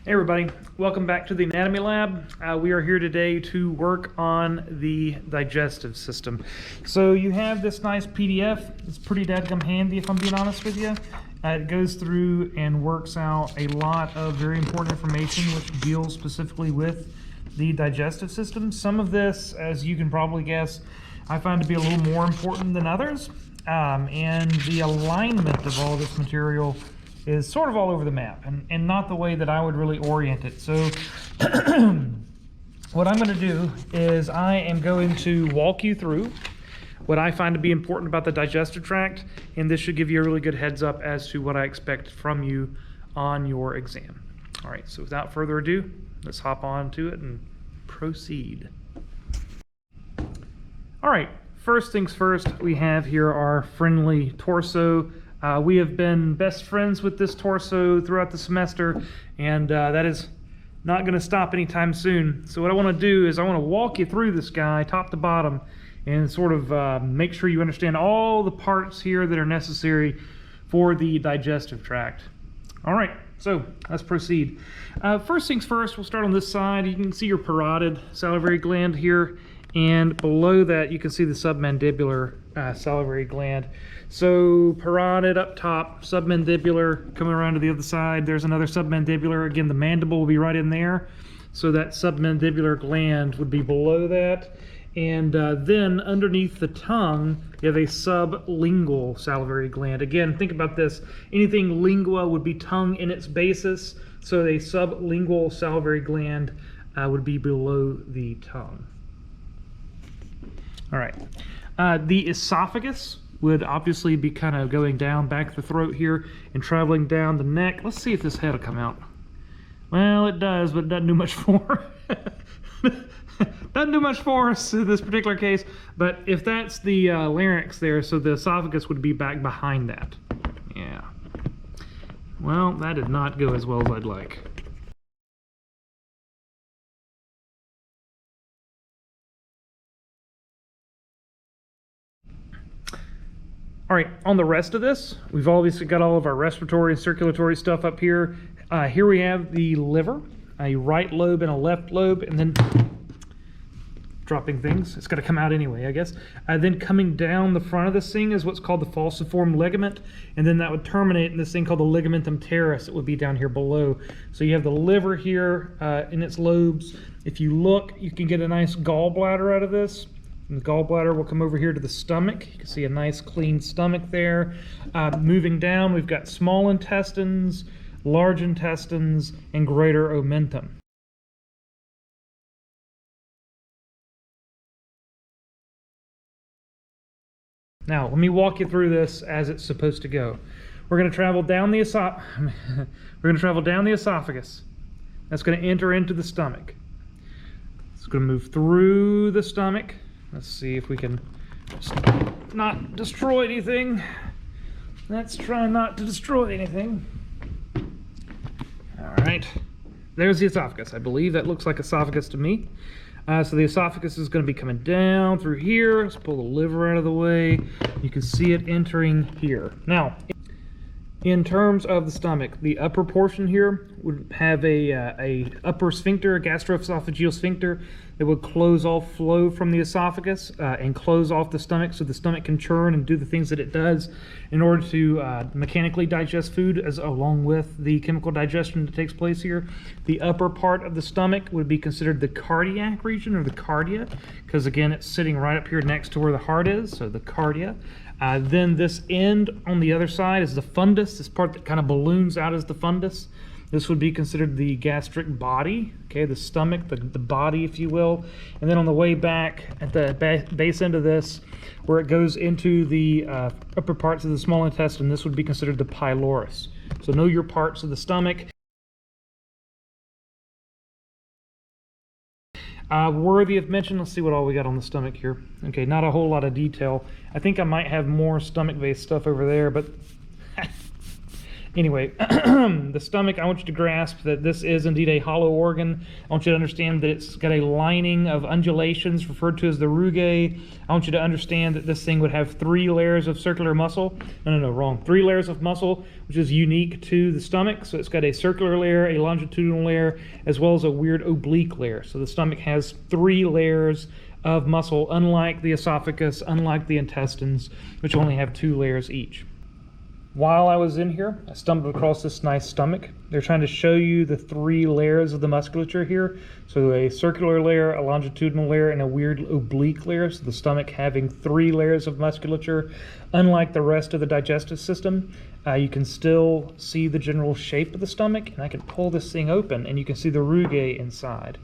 Hey everybody, welcome back to the Anatomy Lab. We are here today to work on the digestive system. So you have this nice PDF. It's pretty dadgum handy if I'm being honest with you. It goes through and works out a lot of very important information which deals specifically with the digestive system. Some of this, as you can probably guess, I find to be a little more important than others. And the alignment of all this material is sort of all over the map and not the way that I would really orient it. So what I'm going to do is I am going to walk you through what I find to be important about the digestive tract, and this should give you a really good heads up as to what I expect from you on your exam. All right, so without further ado, let's hop on to it and proceed. All right, first things first, we have here our friendly torso. We have been best friends with this torso throughout the semester, and that is not going to stop anytime soon. So what I want to do is I want to walk you through this guy top to bottom and sort of make sure you understand all the parts here that are necessary for the digestive tract. All right, so let's proceed. First things first, we'll start on this side. You can see your parotid salivary gland here, and below that you can see the submandibular salivary gland. So parotid up top, submandibular coming around to the other side. There's another submandibular. Again, the mandible will be right in there. So that submandibular gland would be below that. And then underneath the tongue, you have a sublingual salivary gland. Again, think about this. Anything lingua would be tongue in its basis. So a sublingual salivary gland would be below the tongue. All right. The esophagus would obviously be kind of going down back the throat here and traveling down the neck. Let's see if this head will come out. Well, it does, but it doesn't do much for doesn't do much for us in this particular case. But if that's the larynx there, so the esophagus would be back behind that. Yeah. Well, that did not go as well as I'd like. All right, on the rest of this, we've obviously got all of our respiratory and circulatory stuff up here. Here we have the liver, a right lobe and a left lobe, and then dropping things. It's got to come out anyway, I guess. Then coming down the front of this thing is what's called the falciform ligament, and then that would terminate in this thing called the ligamentum teres. It would be down here below. So you have the liver here in its lobes. If you look, you can get a nice gallbladder out of this. And the gallbladder will come over here to the stomach. You can see a nice clean stomach there. Moving down, we've got small intestines, large intestines, and greater omentum. Now, let me walk you through this as it's supposed to go. We're going to travel down the esophagus. That's going to enter into the stomach. It's going to move through the stomach. Let's see if we can just not destroy anything. Let's try not to destroy anything. All right, there's the esophagus. I believe that looks like esophagus to me. So the esophagus is going to be coming down through here. Let's pull the liver out of the way. You can see it entering here. Now, in terms of the stomach, the upper portion here would have a upper sphincter, a gastroesophageal sphincter that would close off flow from the esophagus and close off the stomach so the stomach can churn and do the things that it does in order to mechanically digest food along with the chemical digestion that takes place here. The upper part of the stomach would be considered the cardiac region or the cardia because again it's sitting right up here next to where the heart is, so the cardia. Then this end on the other side is the fundus, this part that kind of balloons out as the fundus. This would be considered the gastric body, okay, the stomach, the body, if you will. And then on the way back at the base end of this, where it goes into the upper parts of the small intestine, this would be considered the pylorus. So know your parts of the stomach. Worthy of mention, let's see what all we got on the stomach here. Okay, not a whole lot of detail. I think I might have more stomach-based stuff over there, but Anyway, the stomach, I want you to grasp that this is indeed a hollow organ. I want you to understand that it's got a lining of undulations referred to as the rugae. I want you to understand that this thing would have 3 layers of circular muscle. No, wrong. 3 layers of muscle, which is unique to the stomach. So it's got a circular layer, a longitudinal layer, as well as a weird oblique layer. So the stomach has 3 layers of muscle, unlike the esophagus, unlike the intestines, which only have 2 layers each. While I was in here, I stumbled across this nice stomach. They're trying to show you the 3 layers of the musculature here. So a circular layer, a longitudinal layer, and a weird oblique layer. So the stomach having 3 layers of musculature. Unlike the rest of the digestive system, you can still see the general shape of the stomach. And I can pull this thing open and you can see the rugae inside.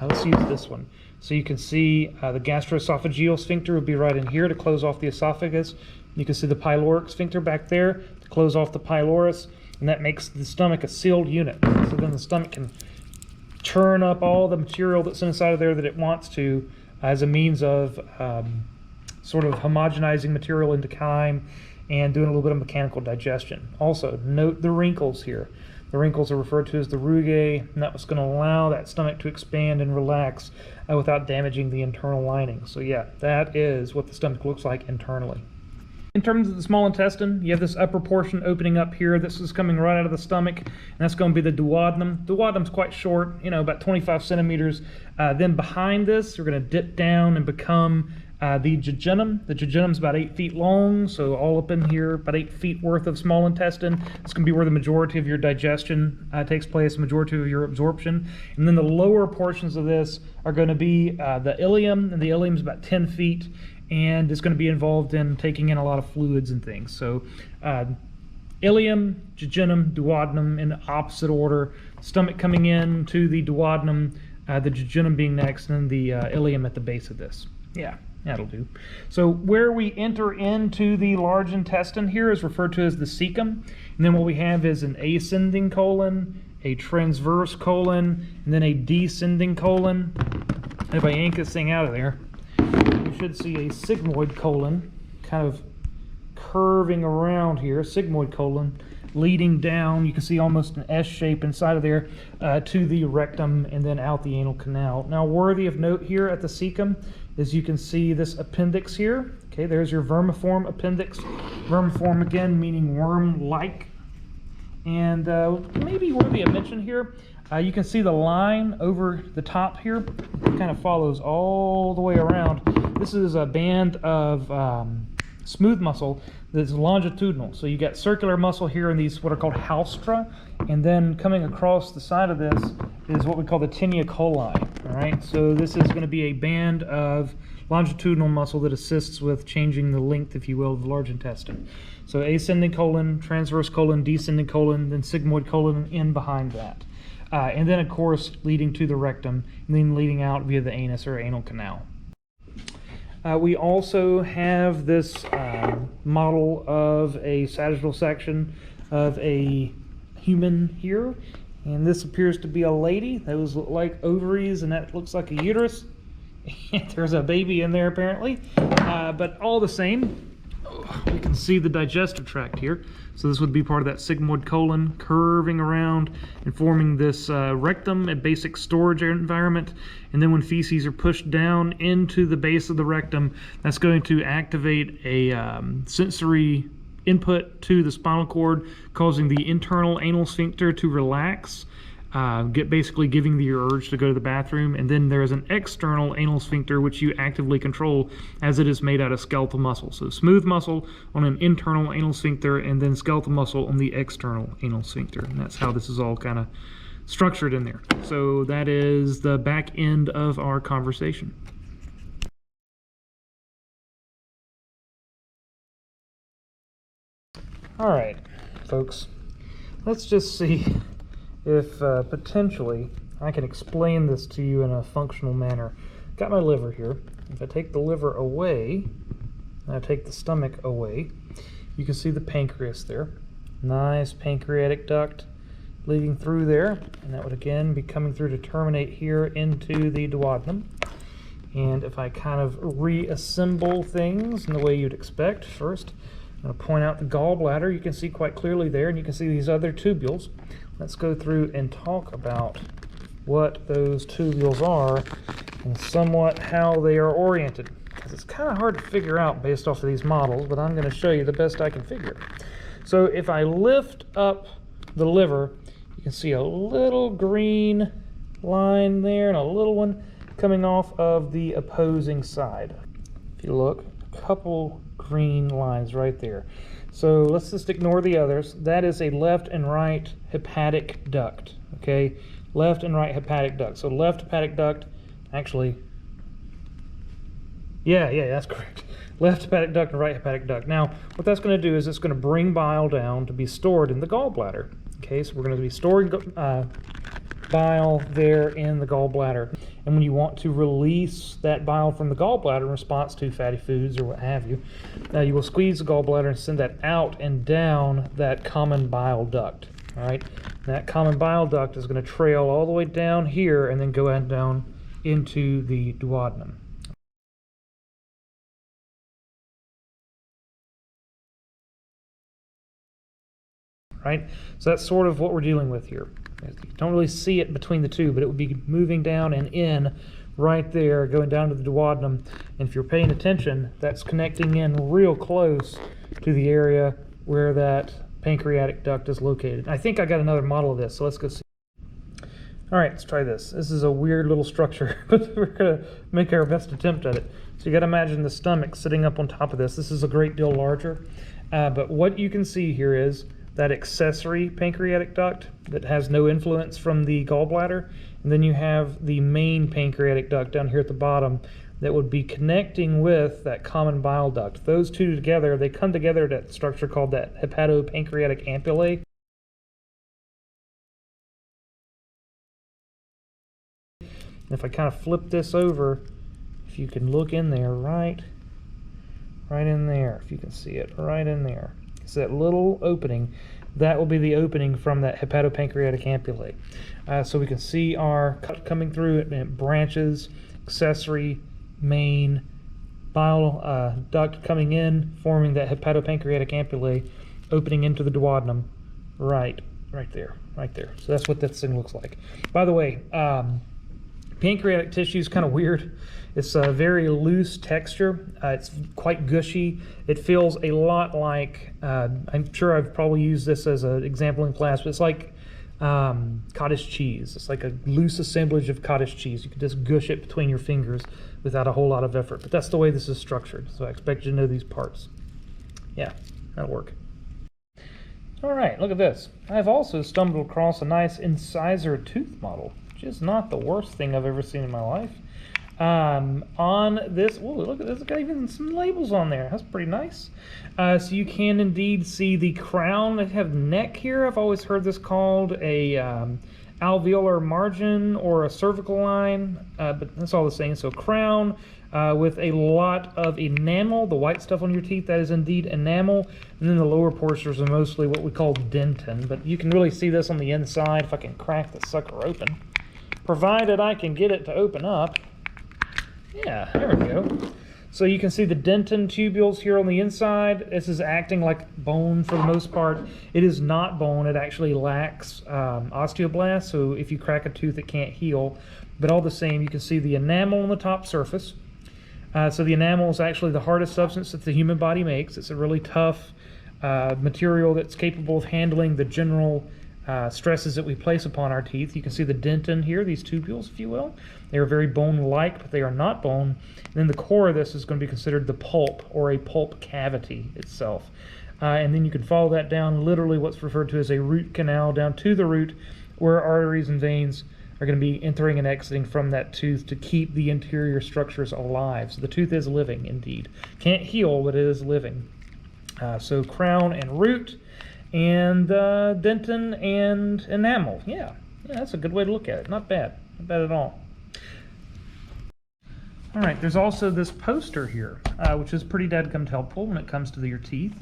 Let's use this one. So you can see the gastroesophageal sphincter would be right in here to close off the esophagus. You can see the pyloric sphincter back there to close off the pylorus, and that makes the stomach a sealed unit. So then the stomach can churn up all the material that's inside of there that it wants to as a means of sort of homogenizing material into chyme and doing a little bit of mechanical digestion. Also, note the wrinkles here. The wrinkles are referred to as the rugae, and that's what's going to allow that stomach to expand and relax without damaging the internal lining. So yeah, that is what the stomach looks like internally. In terms of the small intestine, you have this upper portion opening up here. This is coming right out of the stomach, and that's going to be the duodenum. Duodenum's quite short, about 25 centimeters. Then behind this, you're going to dip down and become the jejunum. The jejunum's about 8 feet long, so all up in here, about 8 feet worth of small intestine. It's going to be where the majority of your digestion takes place, the majority of your absorption. And then the lower portions of this are going to be the ileum, and the ileum's about 10 feet. And it's going to be involved in taking in a lot of fluids and things. So ileum, jejunum, duodenum in the opposite order. Stomach coming in to the duodenum, the jejunum being next, and then the ileum at the base of this. Yeah, that'll do. So where we enter into the large intestine here is referred to as the cecum. And then what we have is an ascending colon, a transverse colon, and then a descending colon. If I yank this thing out of there, you should see a sigmoid colon kind of curving around here, sigmoid colon leading down. You can see almost an S shape inside of there to the rectum and then out the anal canal. Now, worthy of note here at the cecum is you can see this appendix here. Okay, there's your vermiform appendix. Vermiform again meaning worm-like. And maybe worthy of mention here, you can see the line over the top here. It kind of follows all the way around. This is a band of smooth muscle that's longitudinal. So you got circular muscle here in these what are called haustra, and then coming across the side of this is what we call the tinea coli. All right, so this is going to be a band of longitudinal muscle that assists with changing the length, if you will, of the large intestine. So ascending colon, transverse colon, descending colon, then sigmoid colon in behind that. And then, of course, leading to the rectum, and then leading out via the anus or anal canal. We also have this model of a sagittal section of a human here. And this appears to be a lady. Those look like ovaries, and that looks like a uterus. There's a baby in there, apparently. But all the same, we can see the digestive tract here. So this would be part of that sigmoid colon curving around and forming this rectum, a basic storage environment. And then when feces are pushed down into the base of the rectum, that's going to activate a sensory input to the spinal cord, causing the internal anal sphincter to relax, basically giving the urge to go to the bathroom. And then there is an external anal sphincter which you actively control, as it is made out of skeletal muscle. So smooth muscle on an internal anal sphincter, and then skeletal muscle on the external anal sphincter. And that's how this is all kind of structured in there. So that is the back end of our conversation. All right, folks, let's just see if potentially I can explain this to you in a functional manner. Got my liver here. If I take the liver away, and I take the stomach away, you can see the pancreas there. Nice pancreatic duct leading through there, and that would again be coming through to terminate here into the duodenum. And if I kind of reassemble things in the way you'd expect, first I'm going to point out the gallbladder. You can see quite clearly there, and you can see these other tubules. Let's go through and talk about what those tubules are and somewhat how they are oriented. Because it's kind of hard to figure out based off of these models, but I'm going to show you the best I can figure. So if I lift up the liver, you can see a little green line there and a little one coming off of the opposing side. If you look, a couple green lines right there. So let's just ignore the others. That is a left and right hepatic duct, okay? Left and right hepatic duct. So left hepatic duct, actually, yeah, that's correct. Left hepatic duct and right hepatic duct. Now, what that's going to do is it's going to bring bile down to be stored in the gallbladder. Okay, so we're going to be storing bile there in the gallbladder. And when you want to release that bile from the gallbladder in response to fatty foods or what have you, you will squeeze the gallbladder and send that out and down that common bile duct. All right, that common bile duct is going to trail all the way down here and then go down into the duodenum. Right? So that's sort of what we're dealing with here. You don't really see it between the two, but it would be moving down and in right there, going down to the duodenum. And if you're paying attention, that's connecting in real close to the area where that pancreatic duct is located. I think I got another model of this, so let's go see. All right, let's try this. This is a weird little structure, but we're going to make our best attempt at it. So you got to imagine the stomach sitting up on top of this. This is a great deal larger, but what you can see here is that accessory pancreatic duct that has no influence from the gallbladder, and then you have the main pancreatic duct down here at the bottom that would be connecting with that common bile duct. Those two together, they come together at that structure called that hepatopancreatic ampullae. And if I kind of flip this over, if you can look in there, right in there, if you can see it, right in there. It's that little opening. That will be the opening from that hepatopancreatic ampullae. So we can see our cut coming through it, and it branches, accessory, main, bile duct coming in, forming that hepatopancreatic ampullae, opening into the duodenum, right there. So that's what this thing looks like. By the way, pancreatic tissue is kind of weird. It's a very loose texture. It's quite gushy. It feels a lot like, I'm sure I've probably used this as an example in class, but it's like cottage cheese. It's like a loose assemblage of cottage cheese. You can just gush it between your fingers without a whole lot of effort. But that's the way this is structured. So I expect you to know these parts. Yeah, that'll work. All right, look at this. I've also stumbled across a nice incisor tooth model, which is not the worst thing I've ever seen in my life. On this, whoa, look at this, it's got even some labels on there. That's pretty nice. So you can indeed see the crown. They have neck here. I've always heard this called a alveolar margin or a cervical line, but that's all the same. So crown with a lot of enamel, the white stuff on your teeth, that is indeed enamel. And then the lower portions are mostly what we call dentin, but you can really see this on the inside if I can crack the sucker open. Provided I can get it to open up. Yeah, there we go. So you can see the dentin tubules here on the inside. This is acting like bone for the most part. It is not bone. It actually lacks osteoblasts, so if you crack a tooth, it can't heal. But all the same, you can see the enamel on the top surface. So the enamel is actually the hardest substance that the human body makes. It's a really tough material that's capable of handling the general stresses that we place upon our teeth. You can see the dentin here, these tubules, if you will. They are very bone-like, but they are not bone. And then the core of this is going to be considered the pulp, or a pulp cavity itself. And then you can follow that down, literally what's referred to as a root canal, down to the root, where arteries and veins are going to be entering and exiting from that tooth to keep the interior structures alive. So the tooth is living, indeed. Can't heal, but it is living. So crown and root, and dentin and enamel. Yeah, that's a good way to look at it. Not bad at all. All right, there's also this poster here, which is pretty dadgum helpful when it comes to your teeth.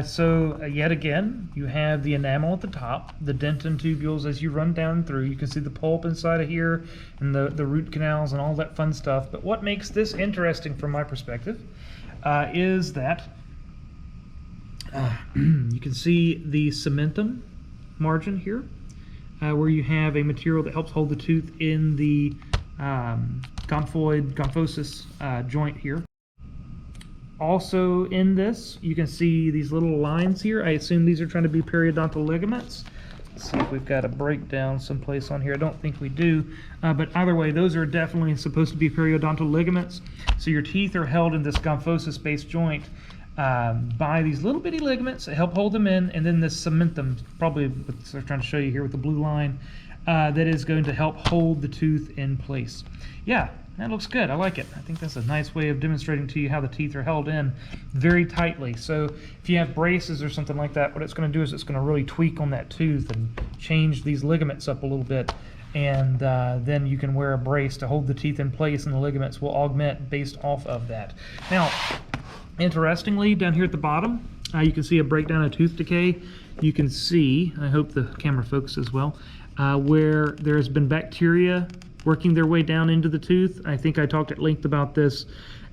So yet again, you have the enamel at the top, the dentin tubules as you run down through. You can see the pulp inside of here, and the root canals and all that fun stuff. But what makes this interesting from my perspective is that You can see the cementum margin here, where you have a material that helps hold the tooth in the gomphosis joint here. Also in this, you can see these little lines here. I assume these are trying to be periodontal ligaments. Let's see if we've got a breakdown someplace on here. I don't think we do, but either way, those are definitely supposed to be periodontal ligaments. So your teeth are held in this gomphosis-based joint by these little bitty ligaments that help hold them in, and then this cementum, probably what they're trying to show you here with the blue line, that is going to help hold the tooth in place. Yeah, that looks good. I like it. I think that's a nice way of demonstrating to you how the teeth are held in very tightly. So if you have braces or something like that, what it's going to do is it's going to really tweak on that tooth and change these ligaments up a little bit. And then you can wear a brace to hold the teeth in place, and the ligaments will augment based off of that. Now, interestingly, down here at the bottom, you can see a breakdown of tooth decay. You can see, I hope the camera focuses well, where there's been bacteria working their way down into the tooth. I think I talked at length about this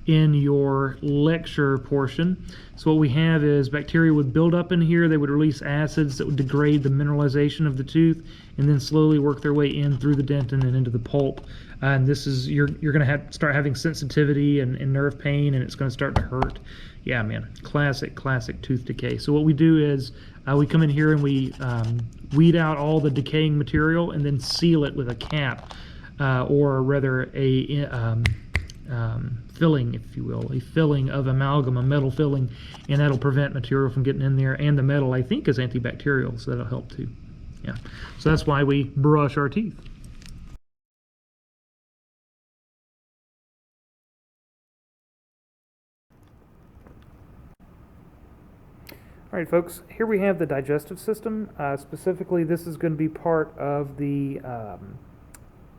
in your lecture portion. So what we have is bacteria would build up in here. They would release acids that would degrade the mineralization of the tooth, and then slowly work their way in through the dentin and into the pulp. And this is, you're going to start having sensitivity and nerve pain, and it's going to start to hurt. Yeah, man, classic tooth decay. So what we do is we come in here and we weed out all the decaying material and then seal it with a cap. Or rather a filling, if you will, a filling of amalgam, a metal filling, and that'll prevent material from getting in there. And the metal, I think, is antibacterial, so that'll help too. Yeah, so that's why we brush our teeth. All right, folks, here we have the digestive system. Specifically, this is going to be part of the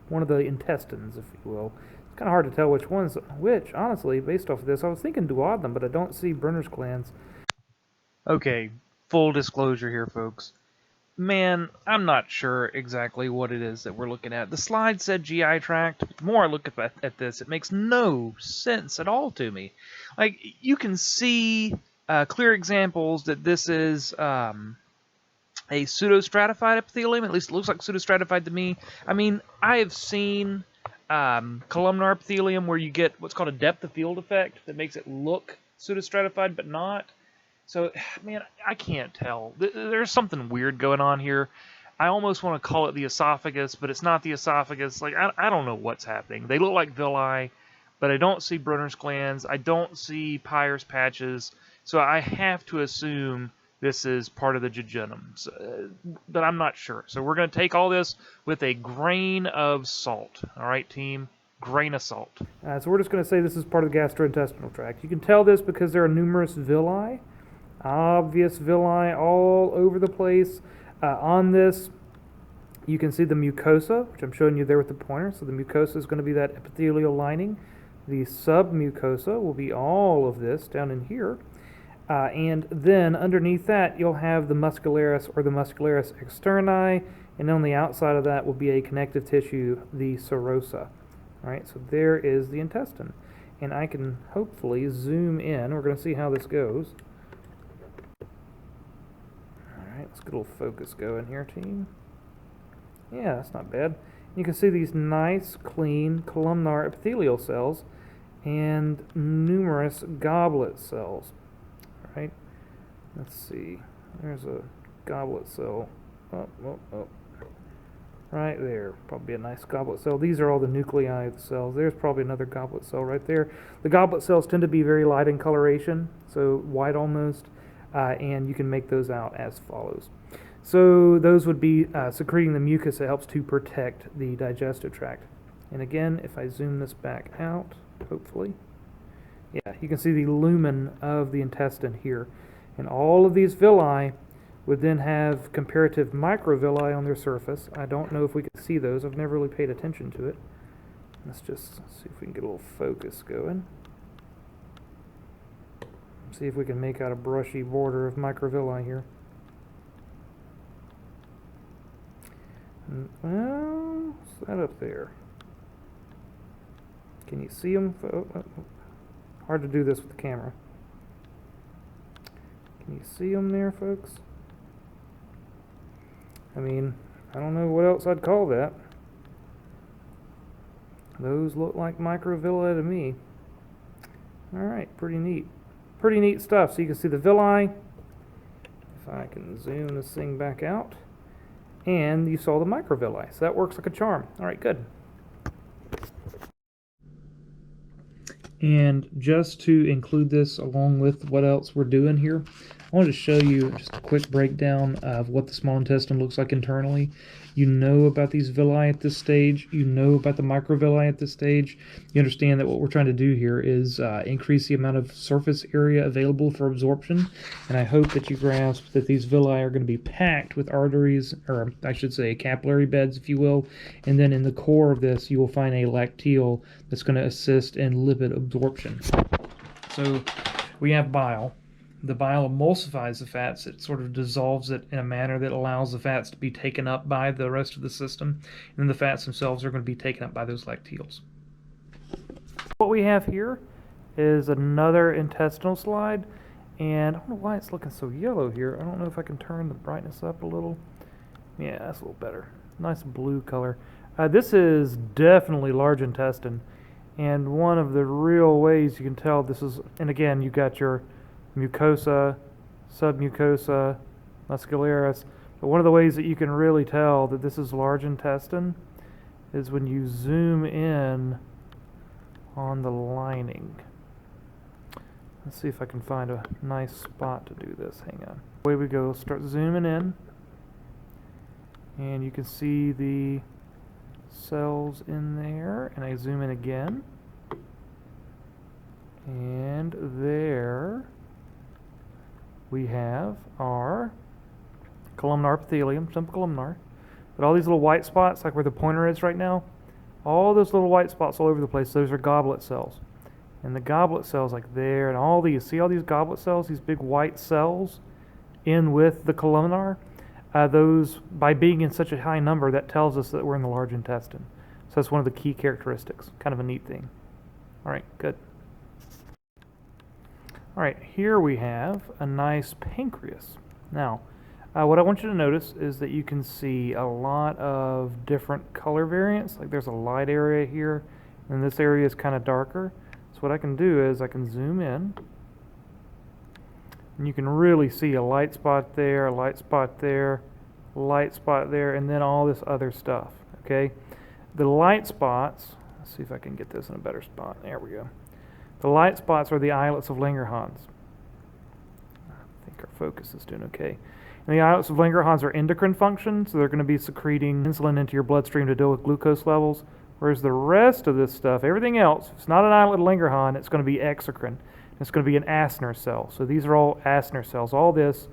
one of the intestines, if you will. It's kind of hard to tell which one's which, honestly, based off of this. I was thinking duodenum, but I don't see Brunner's glands. Okay, full disclosure here, folks. Man, I'm not sure exactly what it is that we're looking at. The slide said GI tract. The more I look at this, it makes no sense at all to me. Like, you can see clear examples that this is a pseudostratified epithelium. At least it looks like pseudostratified to me. I mean, I have seen columnar epithelium where you get what's called a depth of field effect that makes it look pseudostratified but not. So, man, I can't tell. There's something weird going on here. I almost want to call it the esophagus, but it's not the esophagus. Like, I don't know what's happening. They look like villi, but I don't see Brunner's glands. I don't see Peyer's patches. So I have to assume this is part of the jejunum, but I'm not sure. So we're going to take all this with a grain of salt. All right, team? Grain of salt. So we're just going to say this is part of the gastrointestinal tract. You can tell this because there are numerous villi, obvious villi all over the place. On this, you can see the mucosa, which I'm showing you there with the pointer. So the mucosa is going to be that epithelial lining. The submucosa will be all of this down in here. And then underneath that, you'll have the muscularis or the muscularis externi, and on the outside of that will be a connective tissue, the serosa. All right, so there is the intestine. And I can hopefully zoom in. We're going to see how this goes. All right, let's get a little focus going here, team. Yeah, that's not bad. You can see these nice, clean columnar epithelial cells and numerous goblet cells. Right? Let's see. There's a goblet cell. Oh. Right there. Probably a nice goblet cell. These are all the nuclei of the cells. There's probably another goblet cell right there. The goblet cells tend to be very light in coloration, so white almost, and you can make those out as follows. So those would be secreting the mucus that helps to protect the digestive tract. And again, if I zoom this back out, hopefully, yeah, you can see the lumen of the intestine here. And all of these villi would then have comparative microvilli on their surface. I don't know if we can see those. I've never really paid attention to it. Let's just see if we can get a little focus going. See if we can make out a brushy border of microvilli here. Well, what's that up there? Can you see them? Hard to do this with the camera. Can you see them there, folks? I mean, I don't know what else I'd call that. Those look like microvilli to me. Alright, pretty neat. Pretty neat stuff. So you can see the villi. If I can zoom this thing back out. And you saw the microvilli. So that works like a charm. Alright, good. And just to include this along with what else we're doing here, I wanted to show you just a quick breakdown of what the small intestine looks like internally. You know about these villi at this stage. You know about the microvilli at this stage. You understand that what we're trying to do here is increase the amount of surface area available for absorption. And I hope that you grasp that these villi are going to be packed with arteries, or I should say capillary beds, if you will. And then in the core of this, you will find a lacteal that's going to assist in lipid absorption. So we have bile. The bile emulsifies the fats. It sort of dissolves it in a manner that allows the fats to be taken up by the rest of the system. And then the fats themselves are going to be taken up by those lacteals. What we have here is another intestinal slide. And I don't know why it's looking so yellow here. I don't know if I can turn the brightness up a little. Yeah, that's a little better. Nice blue color. This is definitely large intestine. And one of the real ways you can tell this is, and again, you got your mucosa, submucosa, muscularis. But one of the ways that you can really tell that this is large intestine is when you zoom in on the lining. Let's see if I can find a nice spot to do this. Hang on. Away we go. Start zooming in. And you can see the cells in there. And I zoom in again. And there we have our columnar epithelium, simple columnar. But all these little white spots, like where the pointer is right now, all those little white spots all over the place, those are goblet cells. And the goblet cells like there, and all these, see all these goblet cells, these big white cells in with the columnar? Those, by being in such a high number, that tells us that we're in the large intestine. So that's one of the key characteristics. Kind of a neat thing. All right, good. All right, here we have a nice pancreas. Now, what I want you to notice is that you can see a lot of different color variants. Like there's a light area here, and this area is kind of darker. So what I can do is I can zoom in, and you can really see a light spot there, a light spot there, light spot there, and then all this other stuff, okay? The light spots, let's see if I can get this in a better spot. There we go. The light spots are the islets of Langerhans. I think our focus is doing okay. And the islets of Langerhans are endocrine function, so they're going to be secreting insulin into your bloodstream to deal with glucose levels. Whereas the rest of this stuff, everything else, if it's not an islet of Langerhans, it's going to be exocrine. It's going to be an Asner cell. So these are all Asner cells. All this,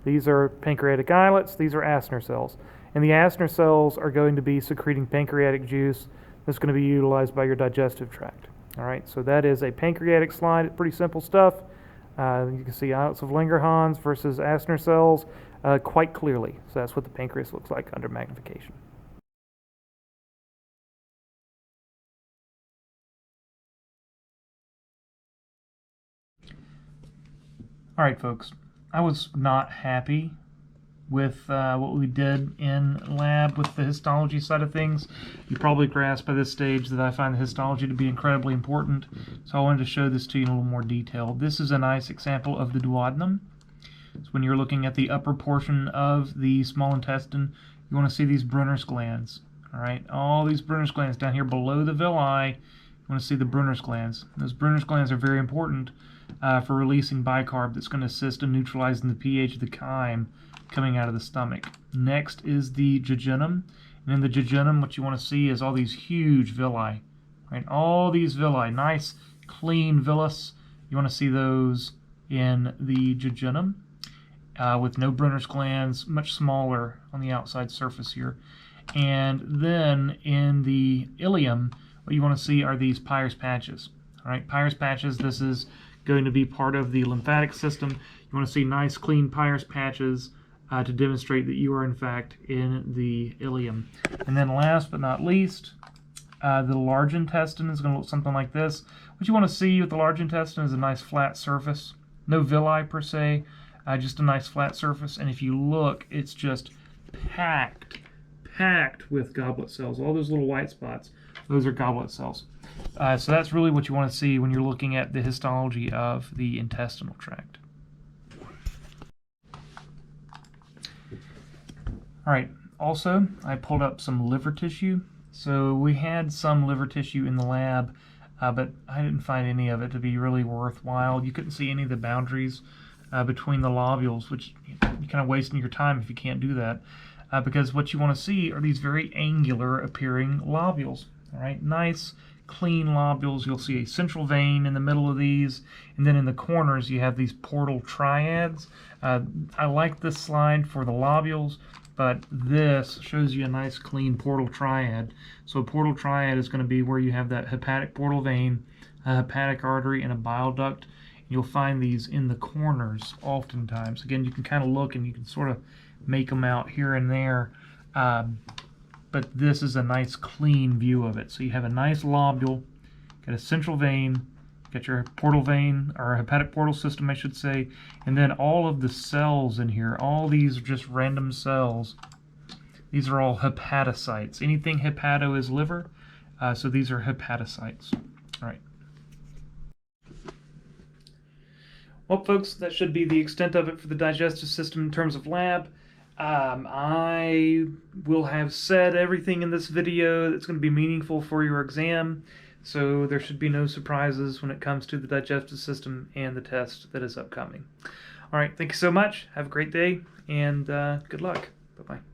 these are pancreatic islets, these are Asner cells. And the Asner cells are going to be secreting pancreatic juice that's going to be utilized by your digestive tract. All right, so that is a pancreatic slide. It's pretty simple stuff. You can see islets of Langerhans versus Asner cells quite clearly. So that's what the pancreas looks like under magnification. All right, folks. I was not happy with what we did in lab with the histology side of things. You probably grasp by this stage that I find the histology to be incredibly important, so I wanted to show this to you in a little more detail. This is a nice example of the duodenum. So when you're looking at the upper portion of the small intestine, you want to see these Brunner's glands. All right, all these Brunner's glands down here below the villi, you want to see the Brunner's glands. Those Brunner's glands are very important for releasing bicarb that's going to assist in neutralizing the pH of the chyme coming out of the stomach. Next is the jejunum. And in the jejunum, what you want to see is all these huge villi. Right? All these villi, nice, clean villus. You want to see those in the jejunum with no Brunner's glands, much smaller on the outside surface here. And then in the ileum, what you want to see are these Peyer's patches. All right, Peyer's patches, this is going to be part of the lymphatic system. You want to see nice, clean Peyer's patches to demonstrate that you are, in fact, in the ileum. And then last but not least, the large intestine is going to look something like this. What you want to see with the large intestine is a nice flat surface. No villi per se, just a nice flat surface. And if you look, it's just packed with goblet cells. All those little white spots, those are goblet cells. So that's really what you want to see when you're looking at the histology of the intestinal tract. All right, also, I pulled up some liver tissue. So we had some liver tissue in the lab, but I didn't find any of it to be really worthwhile. You couldn't see any of the boundaries between the lobules, which you're kind of wasting your time if you can't do that, because what you want to see are these very angular appearing lobules. All right, nice, clean lobules. You'll see a central vein in the middle of these, and then in the corners you have these portal triads. I like this slide for the lobules, but this shows you a nice clean portal triad. So a portal triad is going to be where you have that hepatic portal vein, a hepatic artery, and a bile duct. You'll find these in the corners oftentimes. Again, you can kind of look and you can sort of make them out here and there, but this is a nice clean view of it. So you have a nice lobule, got a central vein, got your portal vein, or hepatic portal system, I should say, and then all of the cells in here, all these are just random cells. These are all hepatocytes. Anything hepato is liver, so these are hepatocytes. All right. Well, folks, that should be the extent of it for the digestive system in terms of lab. I will have said everything in this video that's going to be meaningful for your exam, so there should be no surprises when it comes to the digestive system and the test that is upcoming. All right, thank you so much. Have a great day, and good luck. Bye-bye.